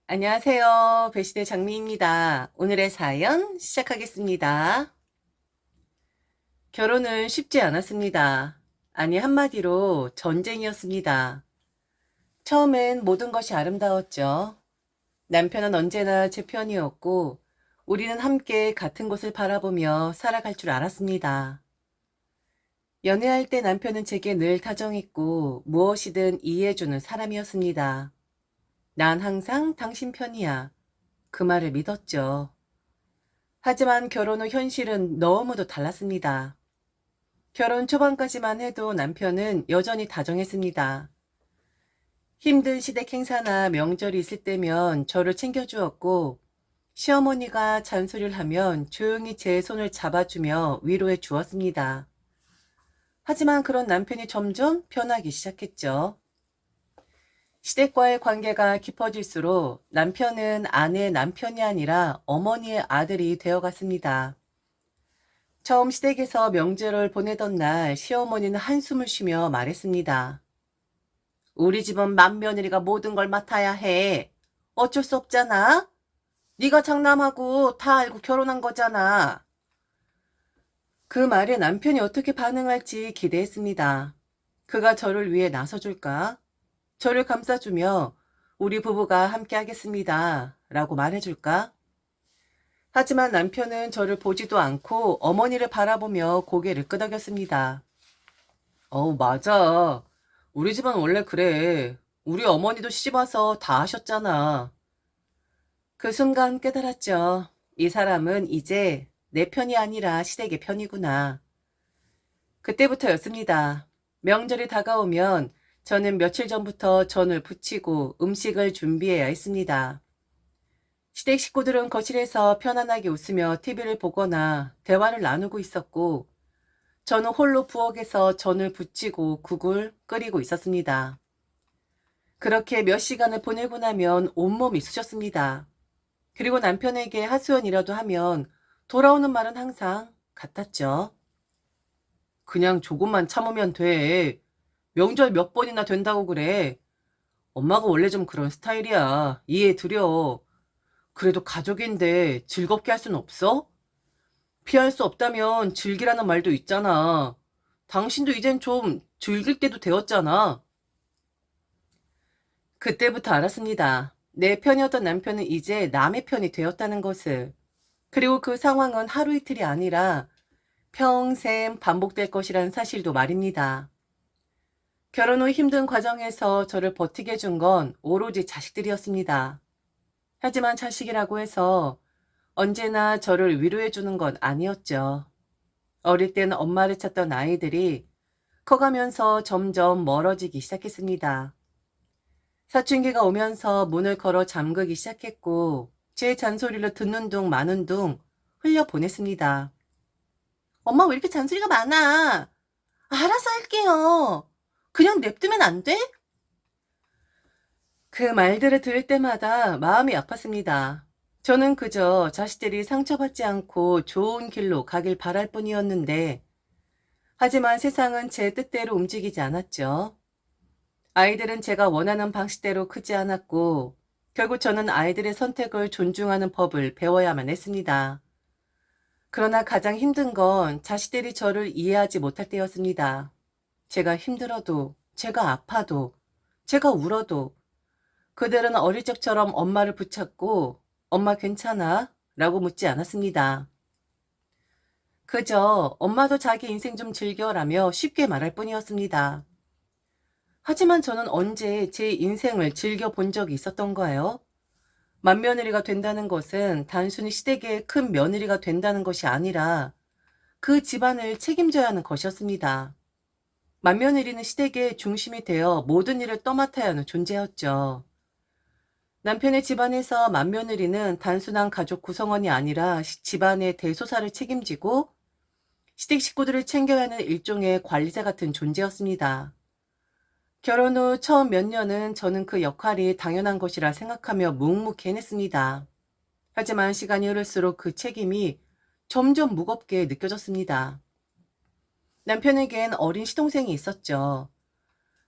안녕하세요. 배시대 장미입니다. 오늘의 사연 시작하겠습니다. 결혼은 쉽지 않았습니다. 아니, 한마디로 전쟁이었습니다. 처음엔 모든 것이 아름다웠죠. 남편은 언제나 제 편이었고, 우리는 함께 같은 곳을 바라보며 살아갈 줄 알았습니다. 연애할 때 남편은 제게 늘 다정했고, 무엇이든 이해해주는 사람이었습니다. 난 항상 당신 편이야. 그 말을 믿었죠. 하지만 결혼 후 현실은 너무도 달랐습니다. 결혼 초반까지만 해도 남편은 여전히 다정했습니다. 힘든 시댁 행사나 명절이 있을 때면 저를 챙겨주었고, 시어머니가 잔소리를 하면 조용히 제 손을 잡아주며 위로해 주었습니다. 하지만 그런 남편이 점점 변하기 시작했죠. 시댁과의 관계가 깊어질수록 남편은 아내의 남편이 아니라 어머니의 아들이 되어갔습니다. 처음 시댁에서 명절을 보내던 날 시어머니는 한숨을 쉬며 말했습니다. 우리 집은 맏며느리가 모든 걸 맡아야 해. 어쩔 수 없잖아. 네가 장남하고 다 알고 결혼한 거잖아. 그 말에 남편이 어떻게 반응할지 기대했습니다. 그가 저를 위해 나서줄까? 저를 감싸주며 우리 부부가 함께 하겠습니다. 라고 말해줄까? 하지만 남편은 저를 보지도 않고 어머니를 바라보며 고개를 끄덕였습니다. 맞아. 우리 집은 원래 그래. 우리 어머니도 시집 와서 다 하셨잖아. 그 순간 깨달았죠. 이 사람은 이제 내 편이 아니라 시댁의 편이구나. 그때부터였습니다. 명절이 다가오면 저는 며칠 전부터 전을 부치고 음식을 준비해야 했습니다. 시댁 식구들은 거실에서 편안하게 웃으며 TV를 보거나 대화를 나누고 있었고, 저는 홀로 부엌에서 전을 부치고 국을 끓이고 있었습니다. 그렇게 몇 시간을 보내고 나면 온몸이 쑤셨습니다. 그리고 남편에게 하소연이라도 하면 돌아오는 말은 항상 같았죠. 그냥 조금만 참으면 돼. 명절 몇 번이나 된다고 그래. 엄마가 원래 좀 그런 스타일이야. 이해해드려. 그래도 가족인데 즐겁게 할 순 없어? 피할 수 없다면 즐기라는 말도 있잖아. 당신도 이젠 좀 즐길 때도 되었잖아. 그때부터 알았습니다. 내 편이었던 남편은 이제 남의 편이 되었다는 것을. 그리고 그 상황은 하루 이틀이 아니라 평생 반복될 것이라는 사실도 말입니다. 결혼 후 힘든 과정에서 저를 버티게 해준 건 오로지 자식들이었습니다. 하지만 자식이라고 해서 언제나 저를 위로해주는 건 아니었죠. 어릴 땐 엄마를 찾던 아이들이 커가면서 점점 멀어지기 시작했습니다. 사춘기가 오면서 문을 걸어 잠그기 시작했고 제 잔소리를 듣는 둥 마는 둥 흘려보냈습니다. 엄마 왜 이렇게 잔소리가 많아? 알아서 할게요. 그냥 냅두면 안 돼? 그 말들을 들을 때마다 마음이 아팠습니다. 저는 그저 자식들이 상처받지 않고 좋은 길로 가길 바랄 뿐이었는데, 하지만 세상은 제 뜻대로 움직이지 않았죠. 아이들은 제가 원하는 방식대로 크지 않았고, 결국 저는 아이들의 선택을 존중하는 법을 배워야만 했습니다. 그러나 가장 힘든 건 자식들이 저를 이해하지 못할 때였습니다. 제가 힘들어도, 제가 아파도, 제가 울어도, 그들은 어릴 적처럼 엄마를 붙잡고 엄마 괜찮아? 라고 묻지 않았습니다. 그저 엄마도 자기 인생 좀 즐겨라며 쉽게 말할 뿐이었습니다. 하지만 저는 언제 제 인생을 즐겨본 적이 있었던가요? 맏며느리가 된다는 것은 단순히 시댁의 큰 며느리가 된다는 것이 아니라 그 집안을 책임져야 하는 것이었습니다. 맏며느리는 시댁의 중심이 되어 모든 일을 떠맡아야 하는 존재였죠. 남편의 집안에서 맏며느리는 단순한 가족 구성원이 아니라 집안의 대소사를 책임지고 시댁 식구들을 챙겨야 하는 일종의 관리자 같은 존재였습니다. 결혼 후 처음 몇 년은 저는 그 역할이 당연한 것이라 생각하며 묵묵히 해냈습니다. 하지만 시간이 흐를수록 그 책임이 점점 무겁게 느껴졌습니다. 남편에겐 어린 시동생이 있었죠.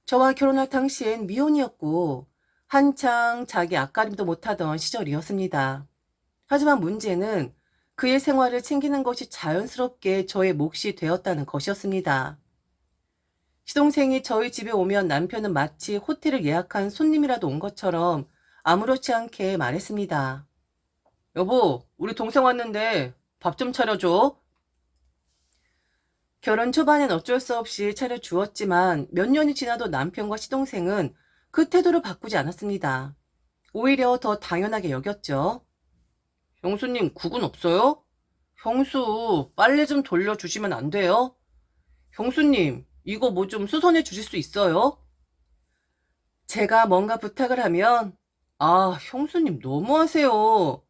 저와 결혼할 당시엔 미혼이었고 한창 자기 앞가림도 못하던 시절이었습니다. 하지만 문제는 그의 생활을 챙기는 것이 자연스럽게 저의 몫이 되었다는 것이었습니다. 시동생이 저희 집에 오면 남편은 마치 호텔을 예약한 손님이라도 온 것처럼 아무렇지 않게 말했습니다. 여보, 우리 동생 왔는데 밥 좀 차려줘. 결혼 초반엔 어쩔 수 없이 차려주었지만 몇 년이 지나도 남편과 시동생은 그 태도를 바꾸지 않았습니다. 오히려 더 당연하게 여겼죠. 형수님, 국은 없어요? 형수, 빨래 좀 돌려주시면 안 돼요? 형수님, 이거 뭐 좀 수선해 주실 수 있어요? 제가 뭔가 부탁을 하면, 아, 형수님 너무하세요.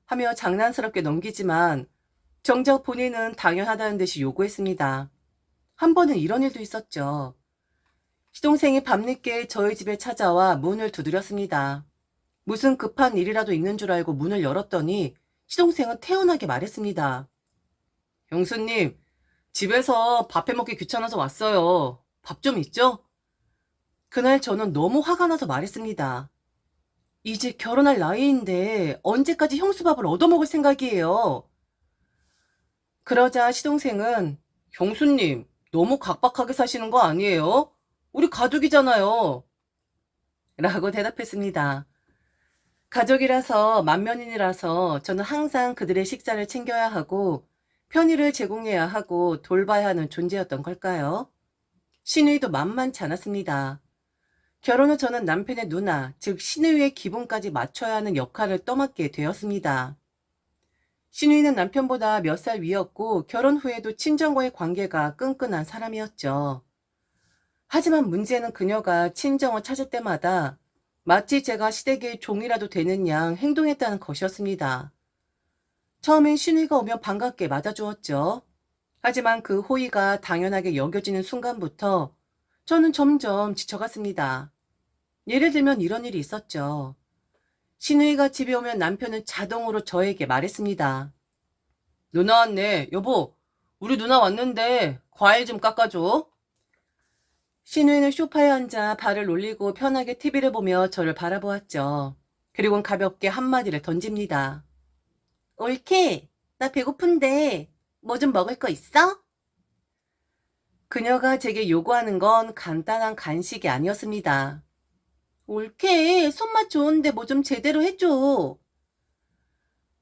하며 장난스럽게 넘기지만 정작 본인은 당연하다는 듯이 요구했습니다. 한 번은 이런 일도 있었죠. 시동생이 밤늦게 저희 집에 찾아와 문을 두드렸습니다. 무슨 급한 일이라도 있는 줄 알고 문을 열었더니 시동생은 태연하게 말했습니다. 형수님, 집에서 밥 해먹기 귀찮아서 왔어요. 밥 좀 있죠? 그날 저는 너무 화가 나서 말했습니다. 이제 결혼할 나이인데 언제까지 형수밥을 얻어먹을 생각이에요? 그러자 시동생은 형수님, 너무 각박하게 사시는 거 아니에요? 우리 가족이잖아요. 라고 대답했습니다. 가족이라서 맏며느리라서 저는 항상 그들의 식사를 챙겨야 하고 편의를 제공해야 하고 돌봐야 하는 존재였던 걸까요? 시누이도 만만치 않았습니다. 결혼 후 저는 남편의 누나, 즉 시누이의 기분까지 맞춰야 하는 역할을 떠맡게 되었습니다. 시누이는 남편보다 몇 살 위였고 결혼 후에도 친정과의 관계가 끈끈한 사람이었죠. 하지만 문제는 그녀가 친정을 찾을 때마다 마치 제가 시댁의 종이라도 되는 양 행동했다는 것이었습니다. 처음엔 시누이가 오면 반갑게 맞아주었죠. 하지만 그 호의가 당연하게 여겨지는 순간부터 저는 점점 지쳐갔습니다. 예를 들면 이런 일이 있었죠. 시누이가 집에 오면 남편은 자동으로 저에게 말했습니다. 누나 왔네. 여보, 우리 누나 왔는데 과일 좀 깎아줘. 시누이는 소파에 앉아 발을 올리고 편하게 TV를 보며 저를 바라보았죠. 그리고는 가볍게 한마디를 던집니다. 옳게, 나 배고픈데 뭐 좀 먹을 거 있어? 그녀가 제게 요구하는 건 간단한 간식이 아니었습니다. 옳게, 손맛 좋은데 뭐 좀 제대로 해줘.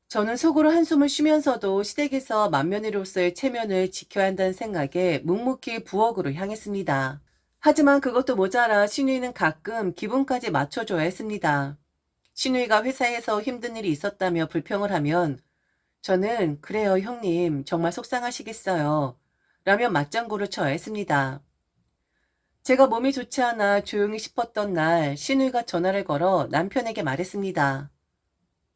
저는 속으로 한숨을 쉬면서도 시댁에서 맏며느리로서의 체면을 지켜야 한다는 생각에 묵묵히 부엌으로 향했습니다. 하지만 그것도 모자라 시누이는 가끔 기분까지 맞춰줘야 했습니다. 시누이가 회사에서 힘든 일이 있었다며 불평을 하면 저는 그래요 형님 정말 속상하시겠어요 라며 맞장구를 쳐야 했습니다. 제가 몸이 좋지 않아 조용히 싶었던 날 시누이가 전화를 걸어 남편에게 말했습니다.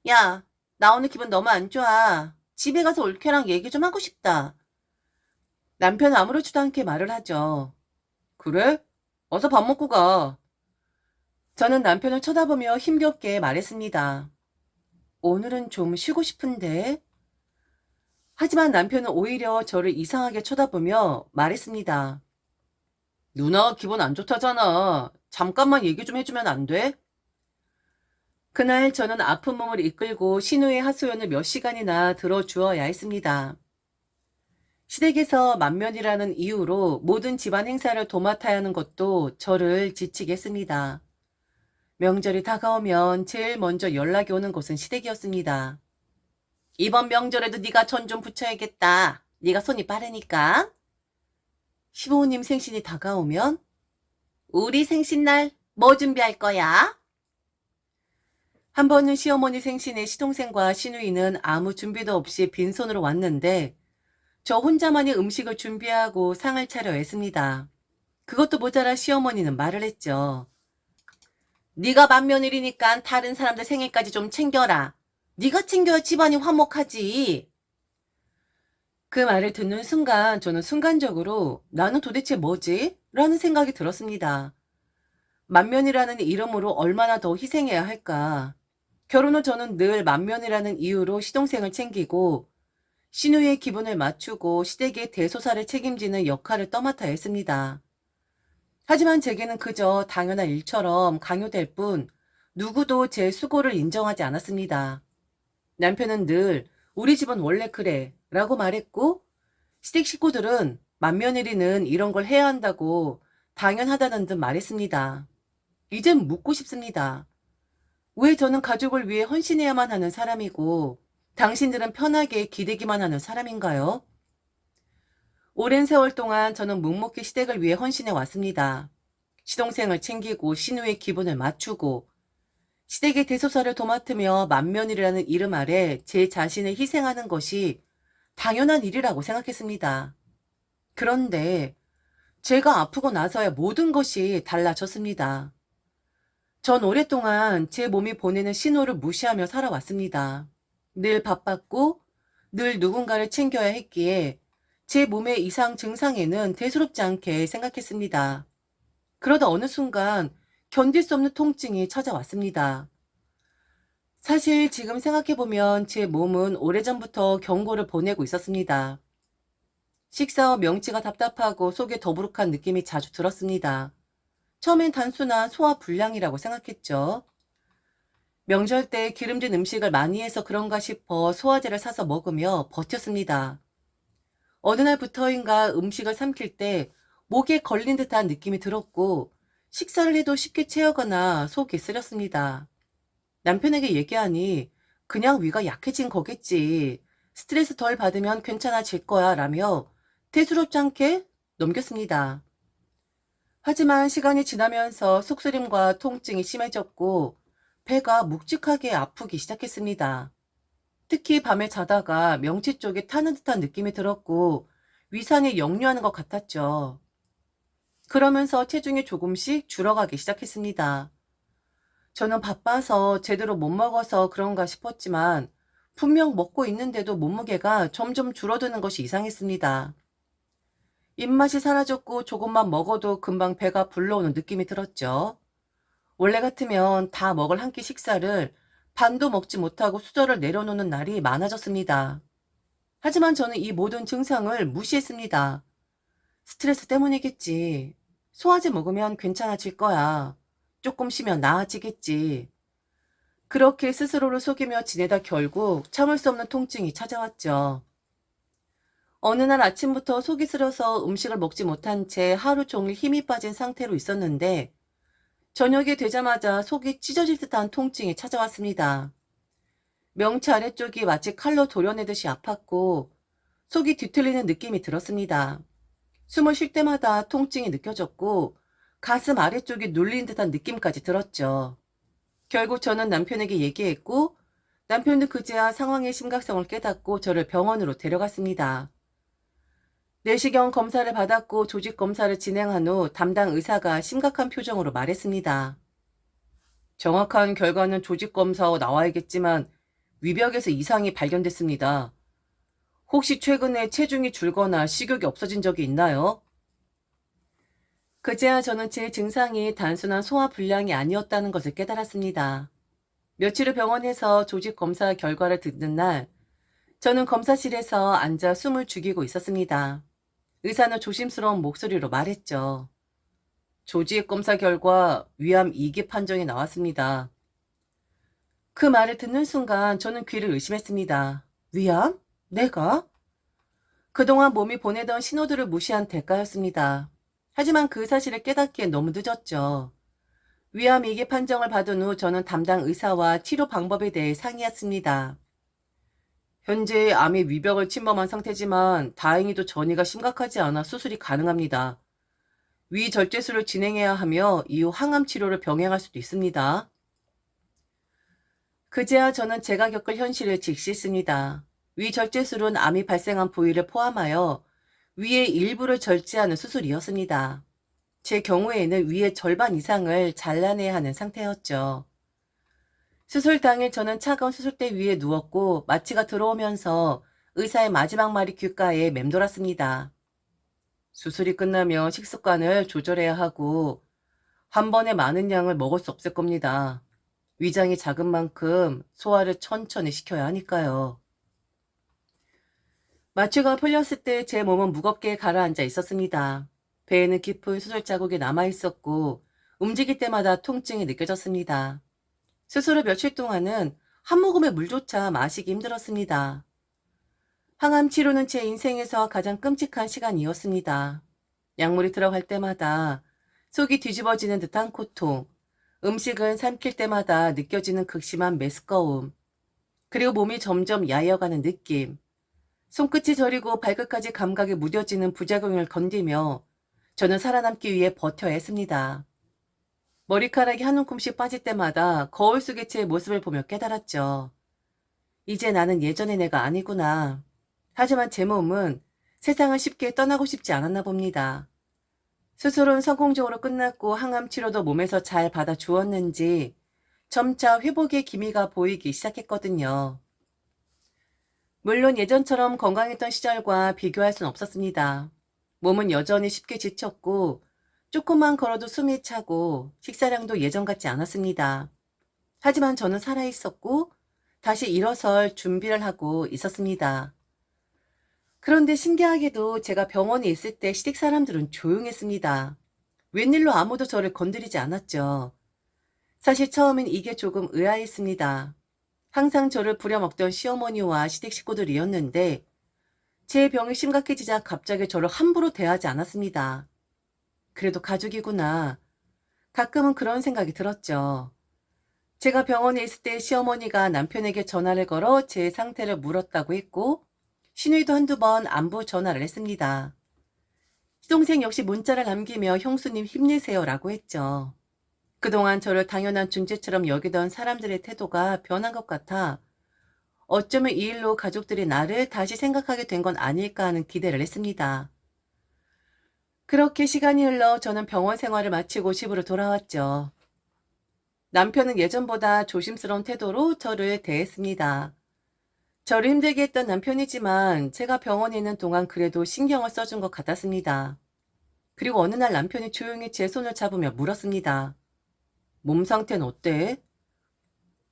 야, 나 오늘 기분 너무 안 좋아. 집에 가서 올케랑 얘기 좀 하고 싶다. 남편은 아무렇지도 않게 말을 하죠. 그래? 어서 밥 먹고 가. 저는 남편을 쳐다보며 힘겹게 말했습니다. 오늘은 좀 쉬고 싶은데. 하지만 남편은 오히려 저를 이상하게 쳐다보며 말했습니다. 누나 기분 안 좋다잖아. 잠깐만 얘기 좀 해주면 안 돼? 그날 저는 아픈 몸을 이끌고 신우의 하소연을 몇 시간이나 들어주어야 했습니다. 시댁에서 맏면이라는 이유로 모든 집안 행사를 도맡아야 하는 것도 저를 지치게 했습니다. 명절이 다가오면 제일 먼저 연락이 오는 곳은 시댁이었습니다. 이번 명절에도 네가 전 좀 붙여야겠다. 네가 손이 빠르니까. 시부모님 생신이 다가오면 우리 생신날 뭐 준비할 거야? 한 번은 시어머니 생신에 시동생과 시누이는 아무 준비도 없이 빈손으로 왔는데 저 혼자만이 음식을 준비하고 상을 차려 했습니다. 그것도 모자라 시어머니는 말을 했죠. 네가 맏며느리니까 다른 사람들 생일까지 좀 챙겨라. 네가 챙겨야 집안이 화목하지. 그 말을 듣는 순간 저는 순간적으로 나는 도대체 뭐지? 라는 생각이 들었습니다. 맏며느리라는 이름으로 얼마나 더 희생해야 할까. 결혼 후 저는 늘 맏며느리라는 이유로 시동생을 챙기고 시누이의 기분을 맞추고 시댁의 대소사를 책임지는 역할을 떠맡아야 했습니다. 하지만 제게는 그저 당연한 일처럼 강요될 뿐 누구도 제 수고를 인정하지 않았습니다. 남편은 늘 우리 집은 원래 그래 라고 말했고, 시댁 식구들은 맏며느리는 이런 걸 해야 한다고 당연하다는 듯 말했습니다. 이젠 묻고 싶습니다. 왜 저는 가족을 위해 헌신해야만 하는 사람이고 당신들은 편하게 기대기만 하는 사람인가요? 오랜 세월 동안 저는 묵묵히 시댁을 위해 헌신해 왔습니다. 시동생을 챙기고 시누의 기분을 맞추고 시댁의 대소사를 도맡으며 맏며느리라는 이름 아래 제 자신을 희생하는 것이 당연한 일이라고 생각했습니다. 그런데 제가 아프고 나서야 모든 것이 달라졌습니다. 전 오랫동안 제 몸이 보내는 신호를 무시하며 살아왔습니다. 늘 바빴고 늘 누군가를 챙겨야 했기에 제 몸의 이상 증상에는 대수롭지 않게 생각했습니다. 그러다 어느 순간 견딜 수 없는 통증이 찾아왔습니다. 사실 지금 생각해보면 제 몸은 오래전부터 경고를 보내고 있었습니다. 식사 후 명치가 답답하고 속에 더부룩한 느낌이 자주 들었습니다. 처음엔 단순한 소화 불량이라고 생각했죠. 명절 때 기름진 음식을 많이 해서 그런가 싶어 소화제를 사서 먹으며 버텼습니다. 어느 날부터인가 음식을 삼킬 때 목에 걸린 듯한 느낌이 들었고 식사를 해도 쉽게 체하거나 속이 쓰렸습니다. 남편에게 얘기하니 그냥 위가 약해진 거겠지. 스트레스 덜 받으면 괜찮아질 거야 라며 대수롭지 않게 넘겼습니다. 하지만 시간이 지나면서 속쓰림과 통증이 심해졌고 배가 묵직하게 아프기 시작했습니다. 특히 밤에 자다가 명치 쪽에 타는 듯한 느낌이 들었고 위산이 역류하는 것 같았죠. 그러면서 체중이 조금씩 줄어가기 시작했습니다. 저는 바빠서 제대로 못 먹어서 그런가 싶었지만 분명 먹고 있는데도 몸무게가 점점 줄어드는 것이 이상했습니다. 입맛이 사라졌고 조금만 먹어도 금방 배가 불러오는 느낌이 들었죠. 원래 같으면 다 먹을 한 끼 식사를 반도 먹지 못하고 수저를 내려놓는 날이 많아졌습니다. 하지만 저는 이 모든 증상을 무시했습니다. 스트레스 때문이겠지. 소화제 먹으면 괜찮아질 거야. 조금 쉬면 나아지겠지. 그렇게 스스로를 속이며 지내다 결국 참을 수 없는 통증이 찾아왔죠. 어느 날 아침부터 속이 쓰려서 음식을 먹지 못한 채 하루 종일 힘이 빠진 상태로 있었는데 저녁이 되자마자 속이 찢어질 듯한 통증이 찾아왔습니다. 명치 아래쪽이 마치 칼로 도려내듯이 아팠고 속이 뒤틀리는 느낌이 들었습니다. 숨을 쉴 때마다 통증이 느껴졌고 가슴 아래쪽이 눌린 듯한 느낌까지 들었죠. 결국 저는 남편에게 얘기했고 남편은 그제야 상황의 심각성을 깨닫고 저를 병원으로 데려갔습니다. 내시경 검사를 받았고 조직 검사를 진행한 후 담당 의사가 심각한 표정으로 말했습니다. 정확한 결과는 조직 검사 후 나와야겠지만 위벽에서 이상이 발견됐습니다. 혹시 최근에 체중이 줄거나 식욕이 없어진 적이 있나요? 그제야 저는 제 증상이 단순한 소화불량이 아니었다는 것을 깨달았습니다. 며칠 후 병원에서 조직 검사 결과를 듣는 날, 저는 검사실에서 앉아 숨을 죽이고 있었습니다. 의사는 조심스러운 목소리로 말했죠. 조직 검사 결과 위암 2기 판정이 나왔습니다. 그 말을 듣는 순간 저는 귀를 의심했습니다. 위암? 내가? 그동안 몸이 보내던 신호들을 무시한 대가였습니다. 하지만 그 사실을 깨닫기엔 너무 늦었죠. 위암 2기 판정을 받은 후 저는 담당 의사와 치료 방법에 대해 상의했습니다. 현재 암이 위벽을 침범한 상태지만 다행히도 전이가 심각하지 않아 수술이 가능합니다. 위절제술을 진행해야 하며 이후 항암 치료를 병행할 수도 있습니다. 그제야 저는 제가 겪을 현실을 직시했습니다. 위절제술은 암이 발생한 부위를 포함하여 위의 일부를 절제하는 수술이었습니다. 제 경우에는 위의 절반 이상을 잘라내야 하는 상태였죠. 수술 당일 저는 차가운 수술대 위에 누웠고 마취가 들어오면서 의사의 마지막 말이 귓가에 맴돌았습니다. 수술이 끝나면 식습관을 조절해야 하고 한 번에 많은 양을 먹을 수 없을 겁니다. 위장이 작은 만큼 소화를 천천히 시켜야 하니까요. 마취가 풀렸을 때 제 몸은 무겁게 가라앉아 있었습니다. 배에는 깊은 수술 자국이 남아 있었고 움직일 때마다 통증이 느껴졌습니다. 스스로 며칠 동안은 한 모금의 물조차 마시기 힘들었습니다. 항암 치료는 제 인생에서 가장 끔찍한 시간이었습니다. 약물이 들어갈 때마다 속이 뒤집어지는 듯한 고통, 음식을 삼킬 때마다 느껴지는 극심한 메스꺼움, 그리고 몸이 점점 야여가는 느낌, 손끝이 저리고 발끝까지 감각이 무뎌지는 부작용을 견디며 저는 살아남기 위해 버텨야 했습니다. 머리카락이 한 움큼씩 빠질 때마다 거울 속의 제 모습을 보며 깨달았죠. 이제 나는 예전의 내가 아니구나. 하지만 제 몸은 세상을 쉽게 떠나고 싶지 않았나 봅니다. 수술은 성공적으로 끝났고 항암 치료도 몸에서 잘 받아주었는지 점차 회복의 기미가 보이기 시작했거든요. 물론 예전처럼 건강했던 시절과 비교할 순 없었습니다. 몸은 여전히 쉽게 지쳤고 조금만 걸어도 숨이 차고 식사량도 예전 같지 않았습니다. 하지만 저는 살아있었고 다시 일어설 준비를 하고 있었습니다. 그런데 신기하게도 제가 병원에 있을 때 시댁 사람들은 조용했습니다. 웬일로 아무도 저를 건드리지 않았죠. 사실 처음엔 이게 조금 의아했습니다. 항상 저를 부려먹던 시어머니와 시댁 식구들이었는데 제 병이 심각해지자 갑자기 저를 함부로 대하지 않았습니다. 그래도 가족이구나. 가끔은 그런 생각이 들었죠. 제가 병원에 있을 때 시어머니가 남편에게 전화를 걸어 제 상태를 물었다고 했고 시누이도 한두 번 안부 전화를 했습니다. 시동생 역시 문자를 남기며 형수님 힘내세요라고 했죠. 그동안 저를 당연한 존재처럼 여기던 사람들의 태도가 변한 것 같아 어쩌면 이 일로 가족들이 나를 다시 생각하게 된 건 아닐까 하는 기대를 했습니다. 그렇게 시간이 흘러 저는 병원 생활을 마치고 집으로 돌아왔죠. 남편은 예전보다 조심스러운 태도로 저를 대했습니다. 저를 힘들게 했던 남편이지만 제가 병원에 있는 동안 그래도 신경을 써준 것 같았습니다. 그리고 어느 날 남편이 조용히 제 손을 잡으며 물었습니다. 몸 상태는 어때?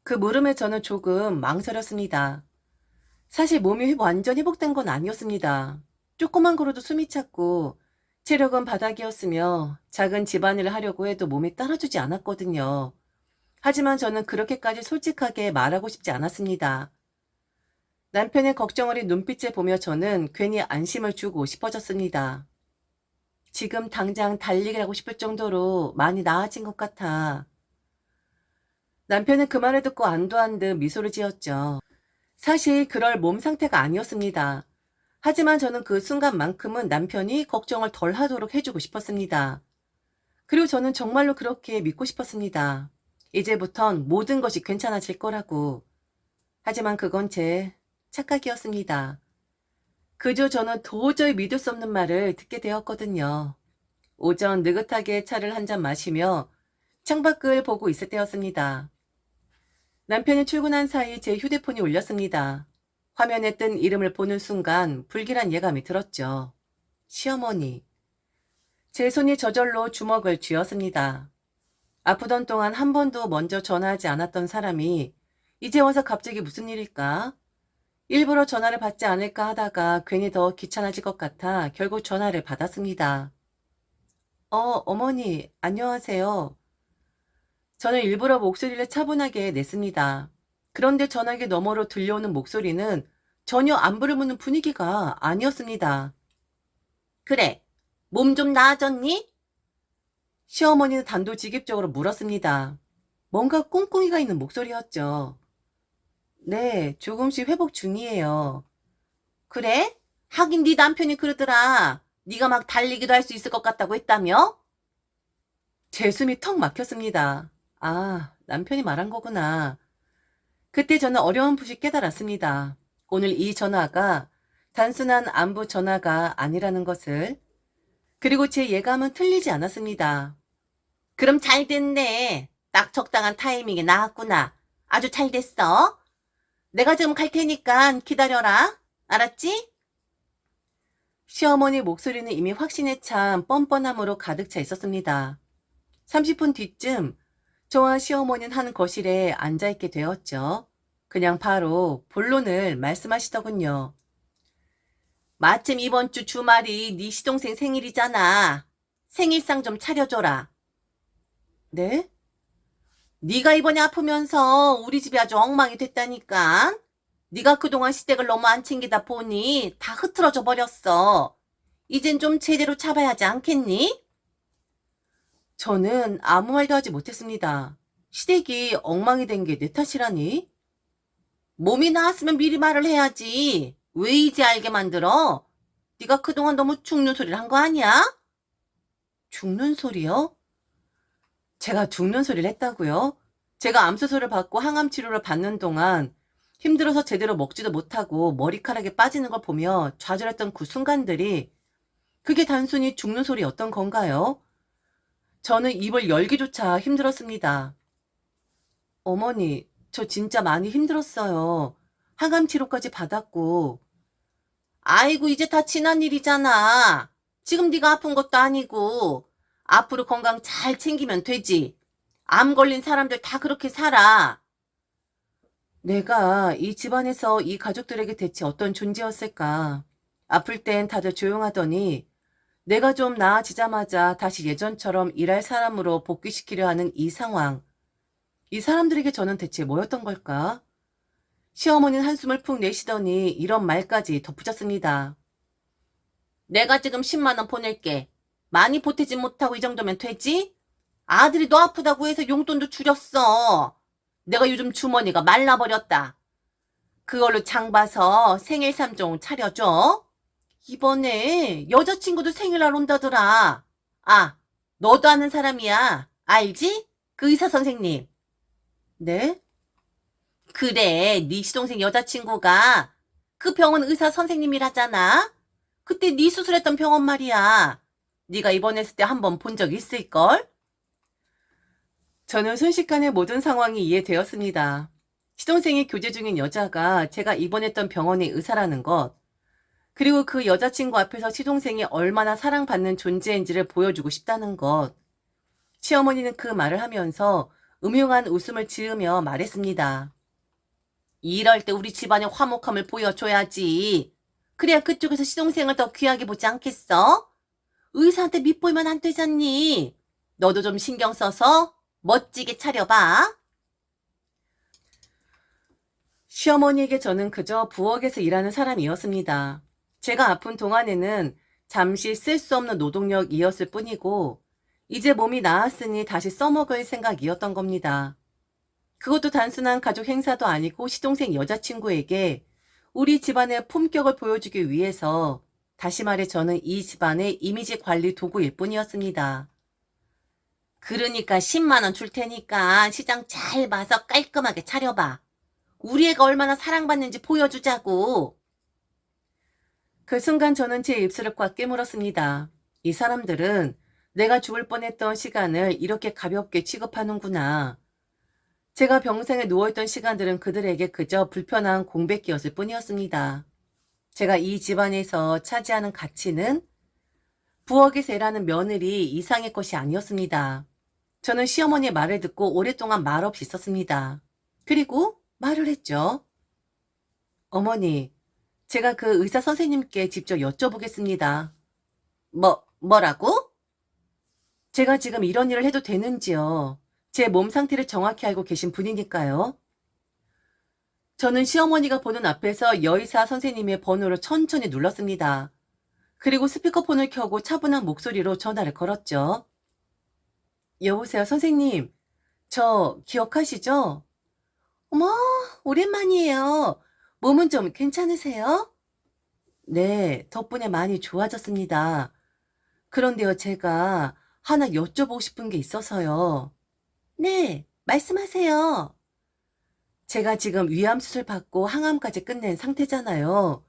그 물음에 저는 조금 망설였습니다. 사실 몸이 완전 회복된 건 아니었습니다. 조금만 걸어도 숨이 찼고 체력은 바닥이었으며 작은 집안일을 하려고 해도 몸이 따라주지 않았거든요. 하지만 저는 그렇게까지 솔직하게 말하고 싶지 않았습니다. 남편의 걱정 어린 눈빛을 보며 저는 괜히 안심을 주고 싶어졌습니다. 지금 당장 달리기 하고 싶을 정도로 많이 나아진 것 같아. 남편은 그 말을 듣고 안도한 듯 미소를 지었죠. 사실 그럴 몸 상태가 아니었습니다. 하지만 저는 그 순간만큼은 남편이 걱정을 덜 하도록 해주고 싶었습니다. 그리고 저는 정말로 그렇게 믿고 싶었습니다. 이제부턴 모든 것이 괜찮아질 거라고. 하지만 그건 제 착각이었습니다. 그저 저는 도저히 믿을 수 없는 말을 듣게 되었거든요. 오전 느긋하게 차를 한 잔 마시며 창밖을 보고 있을 때였습니다. 남편이 출근한 사이 제 휴대폰이 울렸습니다. 화면에 뜬 이름을 보는 순간 불길한 예감이 들었죠. 시어머니. 제 손이 저절로 주먹을 쥐었습니다. 아프던 동안 한 번도 먼저 전화하지 않았던 사람이 이제 와서 갑자기 무슨 일일까? 일부러 전화를 받지 않을까 하다가 괜히 더 귀찮아질 것 같아 결국 전화를 받았습니다. 어머니, 안녕하세요. 저는 일부러 목소리를 차분하게 냈습니다. 그런데 전화기 너머로 들려오는 목소리는 전혀 안부를 묻는 분위기가 아니었습니다. 그래, 몸 좀 나아졌니? 시어머니는 단도직입적으로 물었습니다. 뭔가 꿍꿍이가 있는 목소리였죠. 네, 조금씩 회복 중이에요. 그래? 하긴 네 남편이 그러더라. 네가 막 달리기도 할 수 있을 것 같다고 했다며? 제 숨이 턱 막혔습니다. 아, 남편이 말한 거구나. 그때 저는 어려움풋이 깨달았습니다. 오늘 이 전화가 단순한 안부 전화가 아니라는 것을. 그리고 제 예감은 틀리지 않았습니다. 그럼 잘 됐네. 딱 적당한 타이밍에 나왔구나. 아주 잘 됐어. 내가 지금 갈 테니까 기다려라. 알았지? 시어머니 목소리는 이미 확신에 찬 뻔뻔함으로 가득 차 있었습니다. 30분 뒤쯤 저와 시어머니는 한 거실에 앉아있게 되었죠. 그냥 바로 본론을 말씀하시더군요. 마침 이번 주 주말이 네 시동생 생일이잖아. 생일상 좀 차려줘라. 네? 네가 이번에 아프면서 우리 집이 아주 엉망이 됐다니까. 네가 그동안 시댁을 너무 안 챙기다 보니 다 흐트러져 버렸어. 이젠 좀 제대로 잡아야 하지 않겠니? 저는 아무 말도 하지 못했습니다. 시댁이 엉망이 된 게 내 탓이라니? 몸이 나았으면 미리 말을 해야지. 왜 이제 알게 만들어? 네가 그동안 너무 죽는 소리를 한 거 아니야? 죽는 소리요? 제가 죽는 소리를 했다고요? 제가 암수술을 받고 항암 치료를 받는 동안 힘들어서 제대로 먹지도 못하고 머리카락이 빠지는 걸 보며 좌절했던 그 순간들이 그게 단순히 죽는 소리였던 건가요? 저는 입을 열기조차 힘들었습니다. 어머니, 저 진짜 많이 힘들었어요. 항암 치료까지 받았고. 아이고, 이제 다 지난 일이잖아. 지금 네가 아픈 것도 아니고. 앞으로 건강 잘 챙기면 되지. 암 걸린 사람들 다 그렇게 살아. 내가 이 집안에서 이 가족들에게 대체 어떤 존재였을까? 아플 땐 다들 조용하더니 내가 좀 나아지자마자 다시 예전처럼 일할 사람으로 복귀시키려 하는 이 상황. 이 사람들에게 저는 대체 뭐였던 걸까? 시어머니는 한숨을 푹 내쉬더니 이런 말까지 덧붙였습니다. 내가 지금 10만 원 보낼게. 많이 보태지 못하고 이 정도면 되지? 아들이 너 아프다고 해서 용돈도 줄였어. 내가 요즘 주머니가 말라버렸다. 그걸로 장 봐서 생일 3종 차려줘. 이번에 여자친구도 생일날 온다더라. 아, 너도 아는 사람이야. 알지? 그 의사 선생님. 네? 그래, 네 시동생 여자친구가 그 병원 의사 선생님이라잖아. 그때 네 수술했던 병원 말이야. 네가 입원했을 때 한 번 본 적 있을걸? 저는 순식간에 모든 상황이 이해되었습니다. 시동생이 교제 중인 여자가 제가 입원했던 병원의 의사라는 것, 그리고 그 여자친구 앞에서 시동생이 얼마나 사랑받는 존재인지를 보여주고 싶다는 것. 시어머니는 그 말을 하면서 음흉한 웃음을 지으며 말했습니다. 이럴 때 우리 집안의 화목함을 보여줘야지. 그래야 그쪽에서 시동생을 더 귀하게 보지 않겠어? 의사한테 밑보이면 안 되잖니. 너도 좀 신경 써서 멋지게 차려봐. 시어머니에게 저는 그저 부엌에서 일하는 사람이었습니다. 제가 아픈 동안에는 잠시 쓸 수 없는 노동력이었을 뿐이고 이제 몸이 나았으니 다시 써먹을 생각이었던 겁니다. 그것도 단순한 가족 행사도 아니고 시동생 여자친구에게 우리 집안의 품격을 보여주기 위해서 다시 말해 저는 이 집안의 이미지 관리 도구일 뿐이었습니다. 그러니까 10만 원 줄 테니까 시장 잘 봐서 깔끔하게 차려봐. 우리 애가 얼마나 사랑받는지 보여주자고. 그 순간 저는 제 입술을 꽉 깨물었습니다. 이 사람들은 내가 죽을 뻔했던 시간을 이렇게 가볍게 취급하는구나. 제가 병상에 누워있던 시간들은 그들에게 그저 불편한 공백기였을 뿐이었습니다. 제가 이 집안에서 차지하는 가치는 부엌에서 일하는 며느리 이상의 것이 아니었습니다. 저는 시어머니의 말을 듣고 오랫동안 말없이 있었습니다. 그리고 말을 했죠. 어머니, 제가 그 의사 선생님께 직접 여쭤보겠습니다. 뭐라고? 제가 지금 이런 일을 해도 되는지요? 제 몸 상태를 정확히 알고 계신 분이니까요. 저는 시어머니가 보는 앞에서 여의사 선생님의 번호를 천천히 눌렀습니다. 그리고 스피커폰을 켜고 차분한 목소리로 전화를 걸었죠. 여보세요, 선생님. 저 기억하시죠? 어머, 오랜만이에요. 몸은 좀 괜찮으세요? 네, 덕분에 많이 좋아졌습니다. 그런데요, 제가 하나 여쭤보고 싶은 게 있어서요. 네, 말씀하세요. 제가 지금 위암수술 받고 항암까지 끝낸 상태잖아요.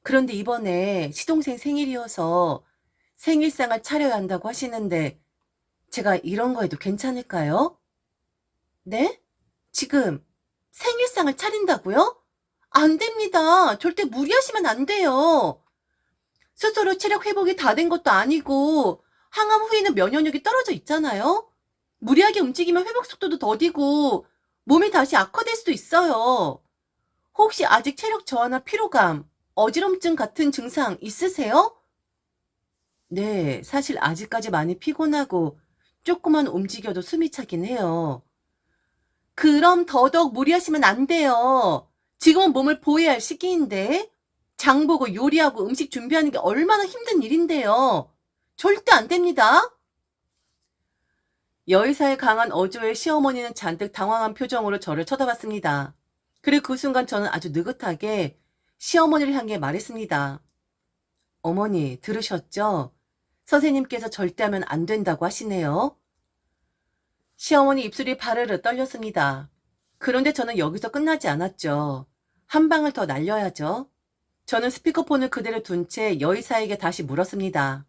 그런데 이번에 시동생 생일이어서 생일상을 차려야 한다고 하시는데 제가 이런 거 해도 괜찮을까요? 네? 지금 생일상을 차린다고요? 안 됩니다. 절대 무리하시면 안 돼요. 스스로 체력 회복이 다 된 것도 아니고 항암 후에는 면역력이 떨어져 있잖아요. 무리하게 움직이면 회복 속도도 더디고 몸이 다시 악화될 수도 있어요. 혹시 아직 체력 저하나 피로감, 어지럼증 같은 증상 있으세요? 네, 사실 아직까지 많이 피곤하고 조금만 움직여도 숨이 차긴 해요. 그럼 더더욱 무리하시면 안 돼요. 지금은 몸을 보호해야 할 시기인데 장 보고 요리하고 음식 준비하는 게 얼마나 힘든 일인데요. 절대 안 됩니다. 여의사의 강한 어조에 시어머니는 잔뜩 당황한 표정으로 저를 쳐다봤습니다. 그리고 그 순간 저는 아주 느긋하게 시어머니를 향해 말했습니다. 어머니, 들으셨죠? 선생님께서 절대 하면 안 된다고 하시네요. 시어머니 입술이 바르르 떨렸습니다. 그런데 저는 여기서 끝나지 않았죠. 한 방을 더 날려야죠. 저는 스피커폰을 그대로 둔 채 여의사에게 다시 물었습니다.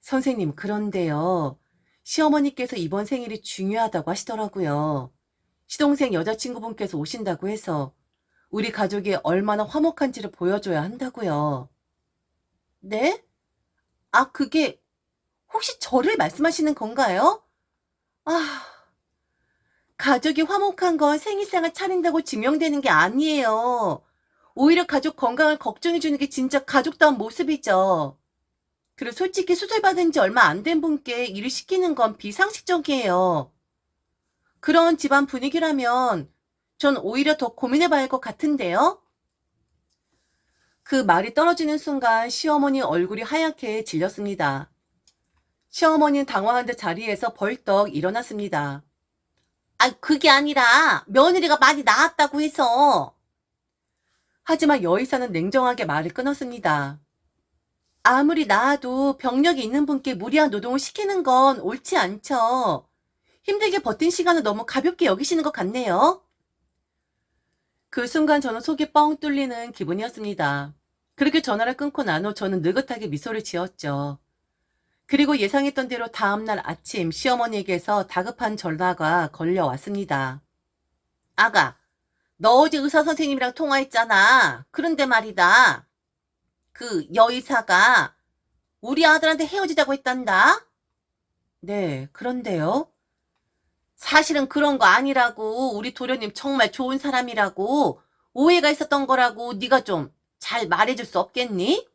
선생님, 그런데요. 시어머니께서 이번 생일이 중요하다고 하시더라고요. 시동생 여자친구분께서 오신다고 해서 우리 가족이 얼마나 화목한지를 보여줘야 한다고요. 네? 아, 그게 혹시 저를 말씀하시는 건가요? 아, 가족이 화목한 건 생일상을 차린다고 증명되는 게 아니에요. 오히려 가족 건강을 걱정해주는 게 진짜 가족다운 모습이죠. 그리고 솔직히 수술받은 지 얼마 안 된 분께 일을 시키는 건 비상식적이에요. 그런 집안 분위기라면 전 오히려 더 고민해봐야 할 것 같은데요? 그 말이 떨어지는 순간 시어머니 얼굴이 하얗게 질렸습니다. 시어머니는 당황한 듯 자리에서 벌떡 일어났습니다. 아, 그게 아니라 며느리가 많이 나았다고 해서. 하지만 여의사는 냉정하게 말을 끊었습니다. 아무리 나아도 병력이 있는 분께 무리한 노동을 시키는 건 옳지 않죠. 힘들게 버틴 시간을 너무 가볍게 여기시는 것 같네요. 그 순간 저는 속이 뻥 뚫리는 기분이었습니다. 그렇게 전화를 끊고 난 후 저는 느긋하게 미소를 지었죠. 그리고 예상했던 대로 다음날 아침 시어머니에게서 다급한 전화가 걸려왔습니다. 아가, 너 어제 의사 선생님이랑 통화했잖아. 그런데 말이다. 그 여의사가 우리 아들한테 헤어지자고 했단다. 네, 그런데요. 사실은 그런 거 아니라고. 우리 도련님 정말 좋은 사람이라고. 오해가 있었던 거라고. 네가 좀 잘 말해줄 수 없겠니?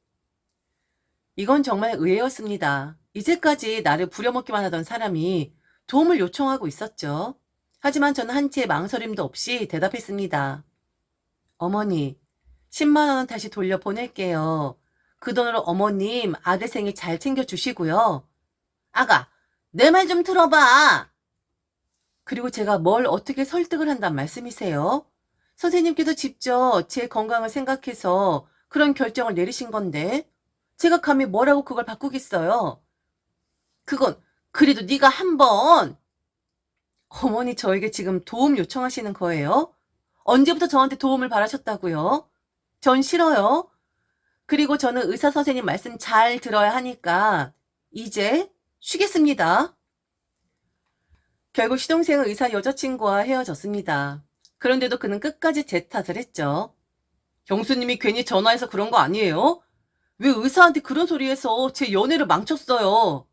이건 정말 의외였습니다. 이제까지 나를 부려먹기만 하던 사람이 도움을 요청하고 있었죠. 하지만 저는 한치의 망설임도 없이 대답했습니다. 어머니, 10만 원은 다시 돌려보낼게요. 그 돈으로 어머님 아들 생일 잘 챙겨주시고요. 아가, 내 말 좀 들어봐. 그리고 제가 뭘 어떻게 설득을 한단 말씀이세요? 선생님께서 직접 제 건강을 생각해서 그런 결정을 내리신 건데 제가 감히 뭐라고 그걸 바꾸겠어요? 그건 그래도 네가 한번. 어머니 저에게 지금 도움 요청하시는 거예요? 언제부터 저한테 도움을 바라셨다고요? 전 싫어요. 그리고 저는 의사 선생님 말씀 잘 들어야 하니까 이제 쉬겠습니다. 결국 시동생은 의사 여자친구와 헤어졌습니다. 그런데도 그는 끝까지 제 탓을 했죠. 형수님이 괜히 전화해서 그런 거 아니에요? 왜 의사한테 그런 소리 해서 제 연애를 망쳤어요?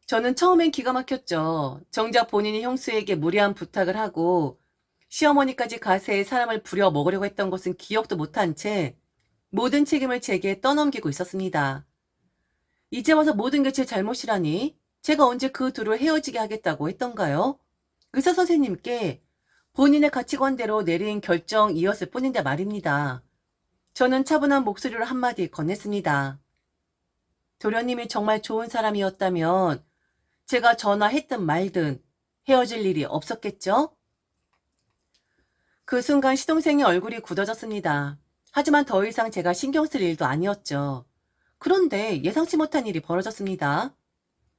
저는 처음엔 기가 막혔죠. 정작 본인이 형수에게 무리한 부탁을 하고 시어머니까지 가세에 사람을 부려 먹으려고 했던 것은 기억도 못한 채 모든 책임을 제게 떠넘기고 있었습니다. 이제 와서 모든 게 제 잘못이라니? 제가 언제 그 둘을 헤어지게 하겠다고 했던가요? 의사 선생님께 본인의 가치관대로 내린 결정이었을 뿐인데 말입니다. 저는 차분한 목소리로 한마디 건넸습니다. 도련님이 정말 좋은 사람이었다면 제가 전화했든 말든 헤어질 일이 없었겠죠? 그 순간 시동생의 얼굴이 굳어졌습니다. 하지만 더 이상 제가 신경 쓸 일도 아니었죠. 그런데 예상치 못한 일이 벌어졌습니다.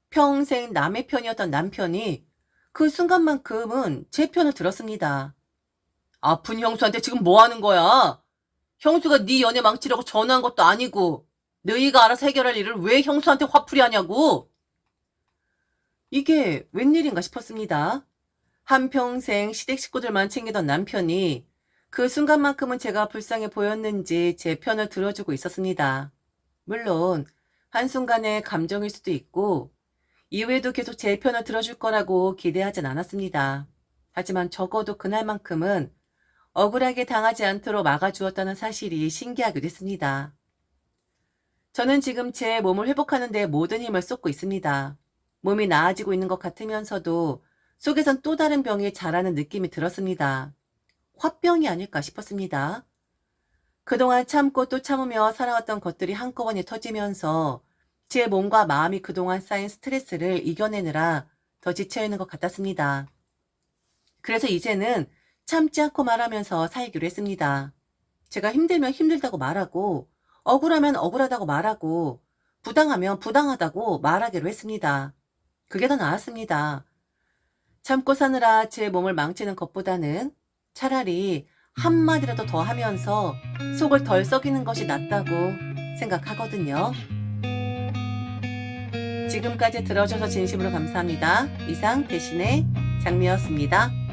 평생 남의 편이었던 남편이 그 순간만큼은 제 편을 들었습니다. 아픈 형수한테 지금 뭐 하는 거야? 형수가 네 연애 망치려고 전화한 것도 아니고 너희가 알아서 해결할 일을 왜 형수한테 화풀이 하냐고? 이게 웬일인가 싶었습니다. 한평생 시댁 식구들만 챙기던 남편이 그 순간만큼은 제가 불쌍해 보였는지 제 편을 들어주고 있었습니다. 물론 한순간의 감정일 수도 있고 이후에도 계속 제 편을 들어줄 거라고 기대하진 않았습니다. 하지만 적어도 그날만큼은 억울하게 당하지 않도록 막아주었다는 사실이 신기하기도 했습니다. 저는 지금 제 몸을 회복하는 데 모든 힘을 쏟고 있습니다. 몸이 나아지고 있는 것 같으면서도 속에선 또 다른 병이 자라는 느낌이 들었습니다. 화병이 아닐까 싶었습니다. 그동안 참고 또 참으며 살아왔던 것들이 한꺼번에 터지면서 제 몸과 마음이 그동안 쌓인 스트레스를 이겨내느라 더 지쳐있는 것 같았습니다. 그래서 이제는 참지 않고 말하면서 살기로 했습니다. 제가 힘들면 힘들다고 말하고, 억울하면 억울하다고 말하고, 부당하면 부당하다고 말하기로 했습니다. 그게 더 나았습니다. 참고 사느라 제 몸을 망치는 것보다는 차라리 한마디라도 더 하면서 속을 덜 썩이는 것이 낫다고 생각하거든요. 지금까지 들어줘서 진심으로 감사합니다. 이상 대신의 장미였습니다.